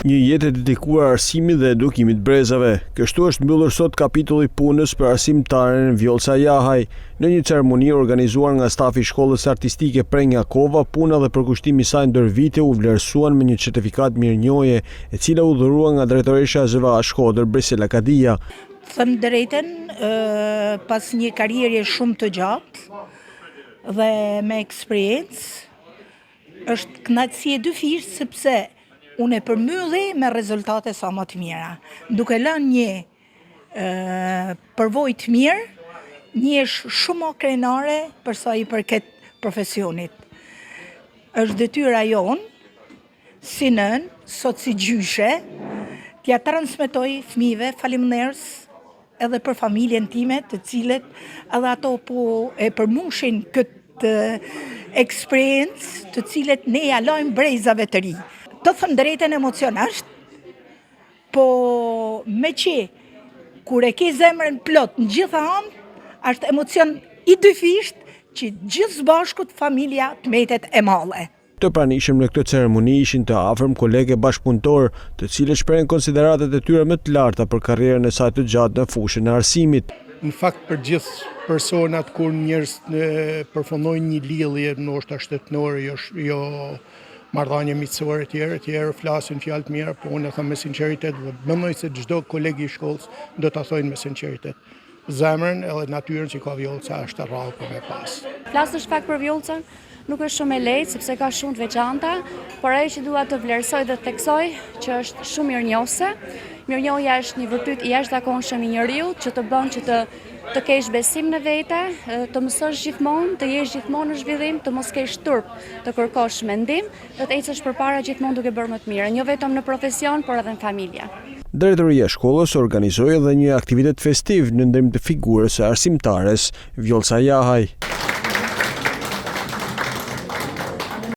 Një jetë e dedikuar arsimit dhe edukimit brezave. Kështu është mbyllur sot kapitulli punës për arsimtaren Vjollca Jahaj. Në një ceremoni organizuar nga stafi i shkollës artistike Prenja Kova, puna dhe përkushtimi i saj ndër vite u vlerësuan me një certifikat mirënjohje, e cila u dhurua nga drejtoresha e ZVA Shkodër Brisela Kadia. Them drejten, pas një karriere shumë të gjatë dhe me eksperiencë, është kënaqësi e dyfishtë sepse unë e përmbylli me rezultate sa më të mira. Duke lënë një përvojë të mirë, një shumë krenare për sa i përket profesionit. Është detyra jonë, si nën, sot si gjyshe, t'ja transmetoj fëmijëve faleminderes edhe për familjen time, të cilët edhe ato po e përmbushin këtë eksperiencë, të cilët ne ja lajmë brezave të ri. Të thëmë drejten emocionasht, po me që kur e ke zemrën plot në gjitha anë, është emocion i dyfisht që gjithë bashkut familja të metet e male. Të pranishëm në këtë ceremoni ishin të afërm kolege bashkëpunëtor, të cilët shprehen konsideratat e tyre më të larta për karrierën e saj të gjatë në fushën e arsimit. Në fakt për gjithë personat kur njerëz përfundojnë një lidhje ndoshta shtetënore, jo marrëdhënie miqësore e tjerë flasin fjalë të mira, po unë e them me sinqeritet, dhe mendoj se çdo koleg i shkollës do ta thojnë me sinqeritet. Zemrën edhe natyrën që ka Vjollca është rrallë për me pas. Flasësh pak për Vjollcën, nuk është shumë e lehtë sepse ka shumë të veçanta, por ajo që dua të vlerësoj dhe të theksoj që është shumë mirënjohëse. Mirënjohja është një virtyt i jashtëzakonshëm i njeriu që të bën që të kesh besim në vete, të mësosh gjithmonë, të jesh gjithmonë në zhvillim, të mos kesh turp, të kërkosh mendim, dhe të ecësh përpara gjithmonë duke bërë më të mirë, jo vetëm në profesion, por edhe në familje. Drejtoria e shkollës organizoi edhe një aktivitet festiv në ndërmjet të figurës së arsimtares Vjollca Jahaj.